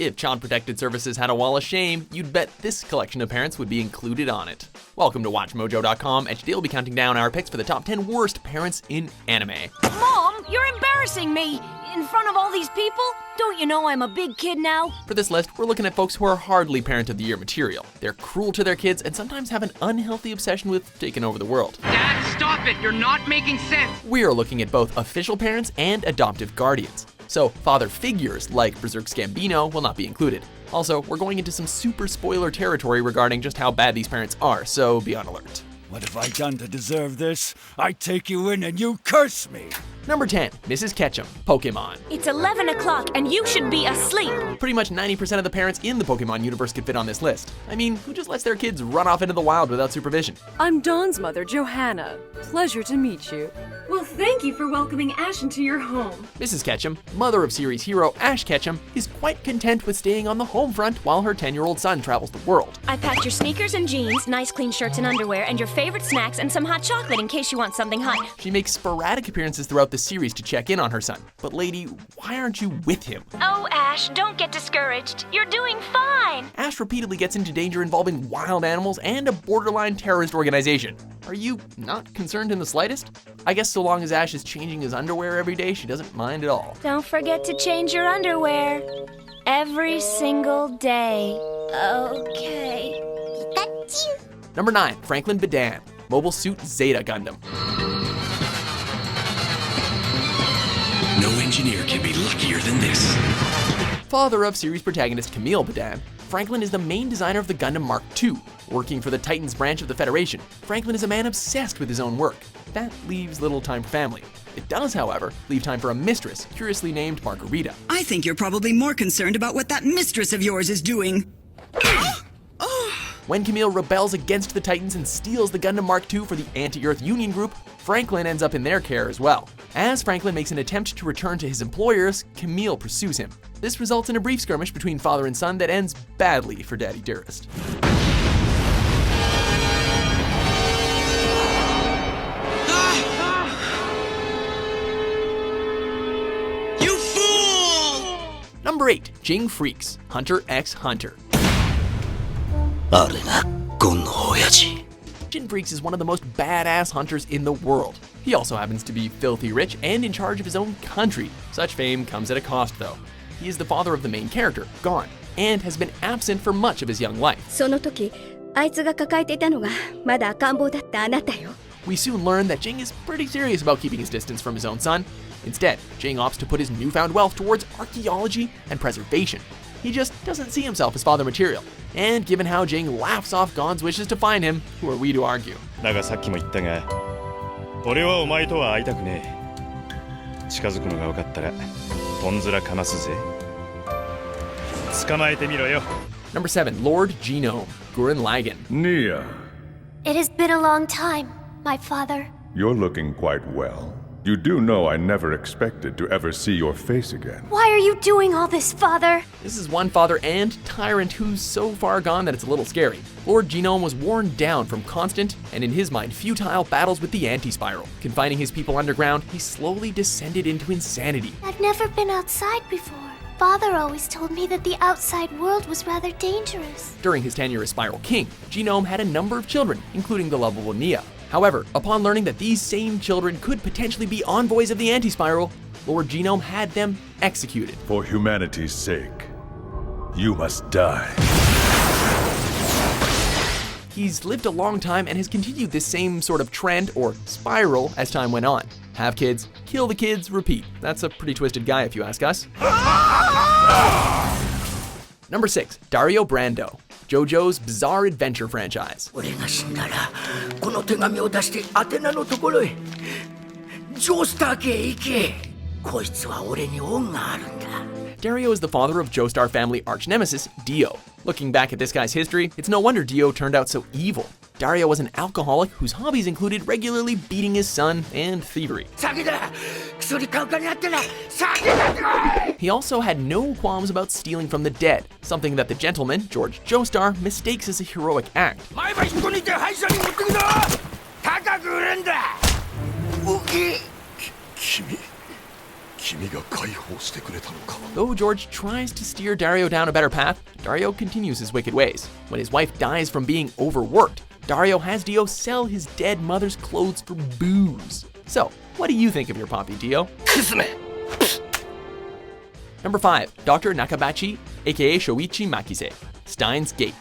If Child Protective Services had a wall of shame, you'd bet this collection of parents would be included on it. Welcome to WatchMojo.com, and today we'll be counting down our picks for the top 10 worst parents in anime. Mom, you're embarrassing me! In front of all these people? Don't you know I'm a big kid now? For this list, we're looking at folks who are hardly Parent of the Year material. They're cruel to their kids and sometimes have an unhealthy obsession with taking over the world. Dad, stop it! You're not making sense! We are looking at both official parents and adoptive guardians. So, father figures like Berserk's Gambino will not be included. Also, we're going into some super spoiler territory regarding just how bad these parents are, so be on alert. What have I done to deserve this? I take you in and you curse me! Number 10, Mrs. Ketchum, Pokemon. It's 11 o'clock and you should be asleep. Pretty much 90% of the parents in the Pokemon universe could fit on this list. I mean, who just lets their kids run off into the wild without supervision? I'm Dawn's mother, Johanna. Pleasure to meet you. Well, thank you for welcoming Ash into your home. Mrs. Ketchum, mother of series hero Ash Ketchum, is quite content with staying on the home front while her 10-year-old son travels the world. I packed your sneakers and jeans, nice clean shirts and underwear, and your favorite snacks and some hot chocolate in case you want something hot. She makes sporadic appearances throughout the series to check in on her son. But lady, why aren't you with him? Oh, Ash, don't get discouraged. You're doing fine. Ash repeatedly gets into danger involving wild animals and a borderline terrorist organization. Are you not concerned in the slightest? I guess so long as Ash is changing his underwear every day, she doesn't mind at all. Don't forget to change your underwear. Every single day. Okay. Number 9, Franklin Bidan, Mobile Suit Zeta Gundam. No engineer can be luckier than this. Father of series protagonist Camille Bidan, Franklin is the main designer of the Gundam Mark II. Working for the Titans branch of the Federation, Franklin is a man obsessed with his own work. That leaves little time for family. It does, however, leave time for a mistress, curiously named Margarita. I think you're probably more concerned about what that mistress of yours is doing. When Camille rebels against the Titans and steals the Gundam Mark II for the Anti-Earth Union group, Franklin ends up in their care as well. As Franklin makes an attempt to return to his employers, Camille pursues him. This results in a brief skirmish between father and son that ends badly for Daddy Dearest. You fool! Number 8, Ging Freecss, Hunter x Hunter. Ging Freecss is one of the most badass hunters in the world. He also happens to be filthy rich and in charge of his own country. Such fame comes at a cost, though. He is the father of the main character, Gon, and has been absent for much of his young life. We soon learn that Ging is pretty serious about keeping his distance from his own son. Instead, Ging opts to put his newfound wealth towards archaeology and preservation. He just doesn't see himself as father material. And given how Ging laughs off Gon's wishes to find him, who are we to argue? だがさっきも言ったが、俺はお前とは会いたくねえ。近づくのが分かったら、とんずらかますぜ。捕まえてみろよ。Number 7, Lordgenome, Gurren Lagann. Nia, It has been a long time, my father. you're looking quite well. You do know I never expected to ever see your face again. Why are you doing all this, father? This is one father and tyrant who's so far gone that it's a little scary. Lordgenome was worn down from constant, and in his mind, futile battles with the anti-spiral. Confining his people underground, he slowly descended into insanity. I've never been outside before. Father always told me that the outside world was rather dangerous. During his tenure as Spiral King, Genome had a number of children, including the lovable Nia. However, upon learning that these same children could potentially be envoys of the anti-spiral, Lordgenome had them executed. For humanity's sake, you must die. He's lived a long time and has continued this same sort of trend, or spiral, as time went on. Have kids, kill the kids, repeat. That's a pretty twisted guy if you ask us. Number 6, Dario Brando, JoJo's Bizarre Adventure franchise. Dario is the father of Joestar family arch-nemesis, Dio. Looking back at this guy's history, it's no wonder Dio turned out so evil. Dario was an alcoholic whose hobbies included regularly beating his son and thievery. He also had no qualms about stealing from the dead, something that the gentleman, George Joestar, mistakes as a heroic act. Though George tries to steer Dario down a better path, Dario continues his wicked ways. When his wife dies from being overworked, Dario has Dio sell his dead mother's clothes for booze. So, what do you think of your Poppy, Dio? Number 5, Dr. Nakabachi, aka Shoichi Makise, Steins Gate.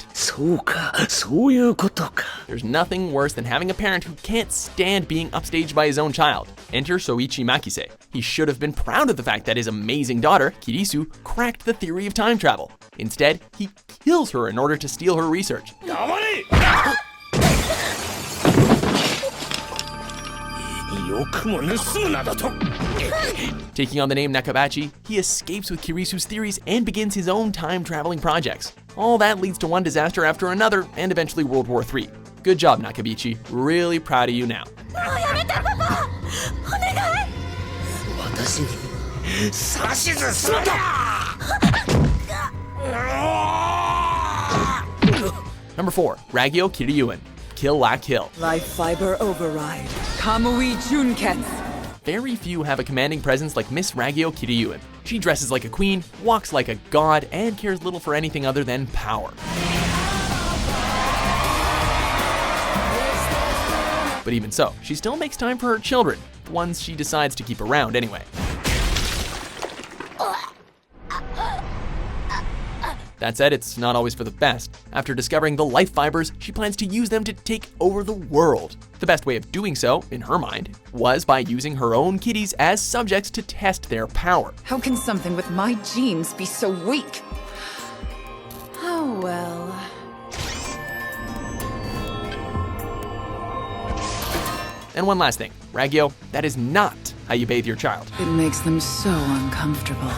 There's nothing worse than having a parent who can't stand being upstaged by his own child. Enter Shoichi Makise. He should have been proud of the fact that his amazing daughter, Kirisu, cracked the theory of time travel. Instead, he kills her in order to steal her research. Taking on the name Nakabachi, he escapes with Kirisu's theories and begins his own time-traveling projects. All that leads to one disaster after another, and eventually World War III. Good job, Nakabichi. Really proud of you now. Number 4, Ragyo Kiryuin, Kill La Kill. Life fiber override. Kamui Junketsu. Very few have a commanding presence like Miss Ragyo Kiryuin. She dresses like a queen, walks like a god, and cares little for anything other than power. But even so, she still makes time for her children, the ones she decides to keep around anyway. That said, it's not always for the best. After discovering the life fibers, she plans to use them to take over the world. The best way of doing so, in her mind, was by using her own kitties as subjects to test their power. How can something with my genes be so weak? Oh well. And one last thing, Ragyo, that is not how you bathe your child. It makes them so uncomfortable.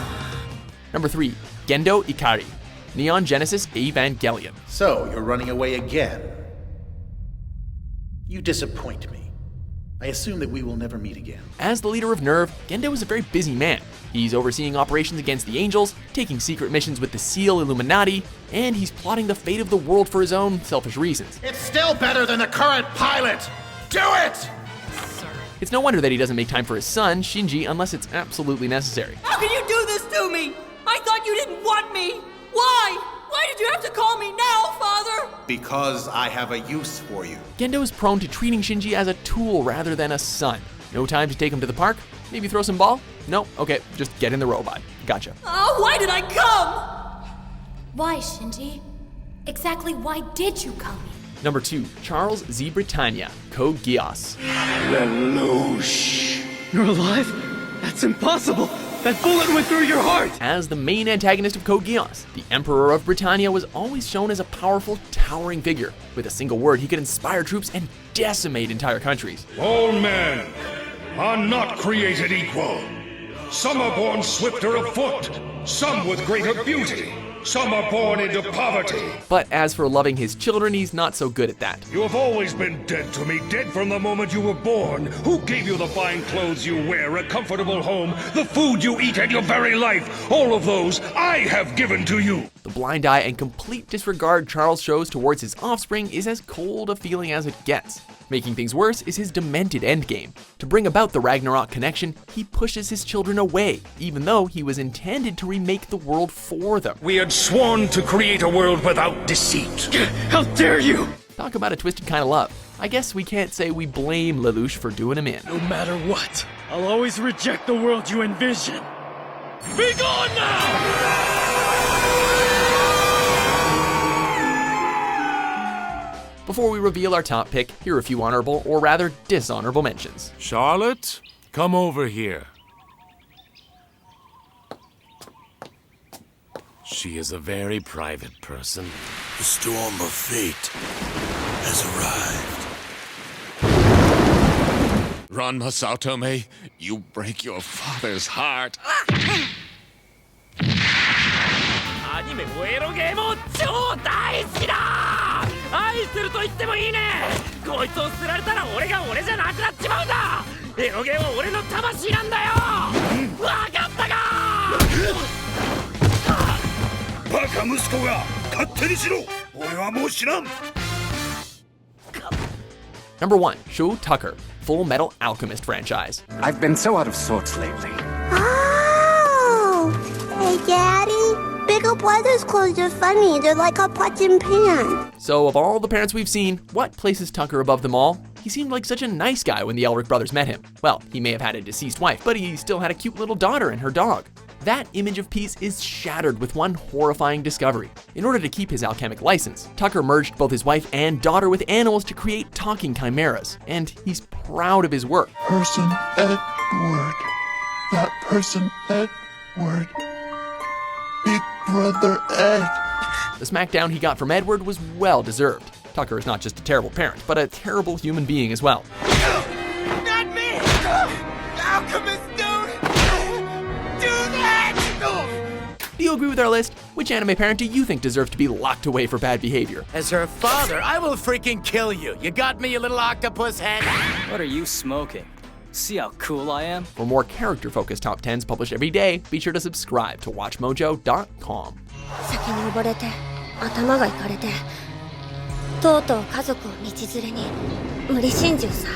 Number 3, Gendo Ikari, Neon Genesis Evangelion. So, you're running away again. You disappoint me. I assume that we will never meet again. As the leader of NERV, Gendo is a very busy man. He's overseeing operations against the Angels, taking secret missions with the SEAL Illuminati, and he's plotting the fate of the world for his own selfish reasons. It's still better than the current pilot! Do it! It's no wonder that he doesn't make time for his son, Shinji, unless it's absolutely necessary. How can you do this to me? I thought you didn't want me! Why? Why did you have to call me now, Father? Because I have a use for you. Gendo is prone to treating Shinji as a tool rather than a son. No time to take him to the park? Maybe throw some ball? No? Okay, just get in the robot. Gotcha. Why did I come? Why, Shinji? Exactly why did you come? Number 2, Charles Z. Britannia, Code Geass. Lelouch. You're alive? That's impossible! That bullet went through your heart! As the main antagonist of Code Geass, the Emperor of Britannia was always shown as a powerful, towering figure. With a single word, he could inspire troops and decimate entire countries. All men are not created equal. Some are born swifter of foot, some with greater beauty. Some are born into poverty. But as for loving his children, he's not so good at that. You have always been dead to me, dead from the moment you were born. Who gave you the fine clothes you wear, a comfortable home, the food you eat, and your very life? All of those I have given to you. The blind eye and complete disregard Charles shows towards his offspring is as cold a feeling as it gets. Making things worse is his demented endgame. To bring about the Ragnarok connection, he pushes his children away, even though he was intended to remake the world for them. We had sworn to create a world without deceit. How dare you! Talk about a twisted kind of love. I guess we can't say we blame Lelouch for doing him in. No matter what, I'll always reject the world you envision. Be gone now! Before we reveal our top pick, here are a few honorable, or rather dishonorable mentions. Charlotte, come over here. She is a very private person. The storm of fate has arrived. Run, Masatome. You break your father's heart. アニメもエロゲーも超大好きだ。愛してると言ってもいいね。こいつを捨てられたら俺が俺じゃなくなっちまうんだ。エロゲーは俺の魂なんだよ。わかったか。バカ息子が勝手にしろ。俺はもう知らん。 Number 1, Shou Tucker, Full Metal Alchemist franchise. I've been so out of sorts lately. Hey, Daddy. Bigger brothers' clothes are funny. They're like a pots and pan. So of all the parents we've seen, what places Tucker above them all? He seemed like such a nice guy when the Elric brothers met him. Well, he may have had a deceased wife, but he still had a cute little daughter and her dog. That image of peace is shattered with one horrifying discovery. In order to keep his alchemic license, Tucker merged both his wife and daughter with animals to create talking chimeras, and he's proud of his work. Person Edward. That person Edward. Big Brother Ed. The smackdown he got from Edward was well deserved. Tucker is not just a terrible parent, but a terrible human being as well. Not me! Alchemist, dude! Do that! Do you agree with our list? Which anime parent do you think deserves to be locked away for bad behavior? As her father, I will freaking kill you. You got me, you little octopus head? What are you smoking? See how cool I am? For more character-focused top 10s published every day, be sure to subscribe to WatchMojo.com. 先に溺れて頭がいかれてとうとう家族を道連れに無理心中さ。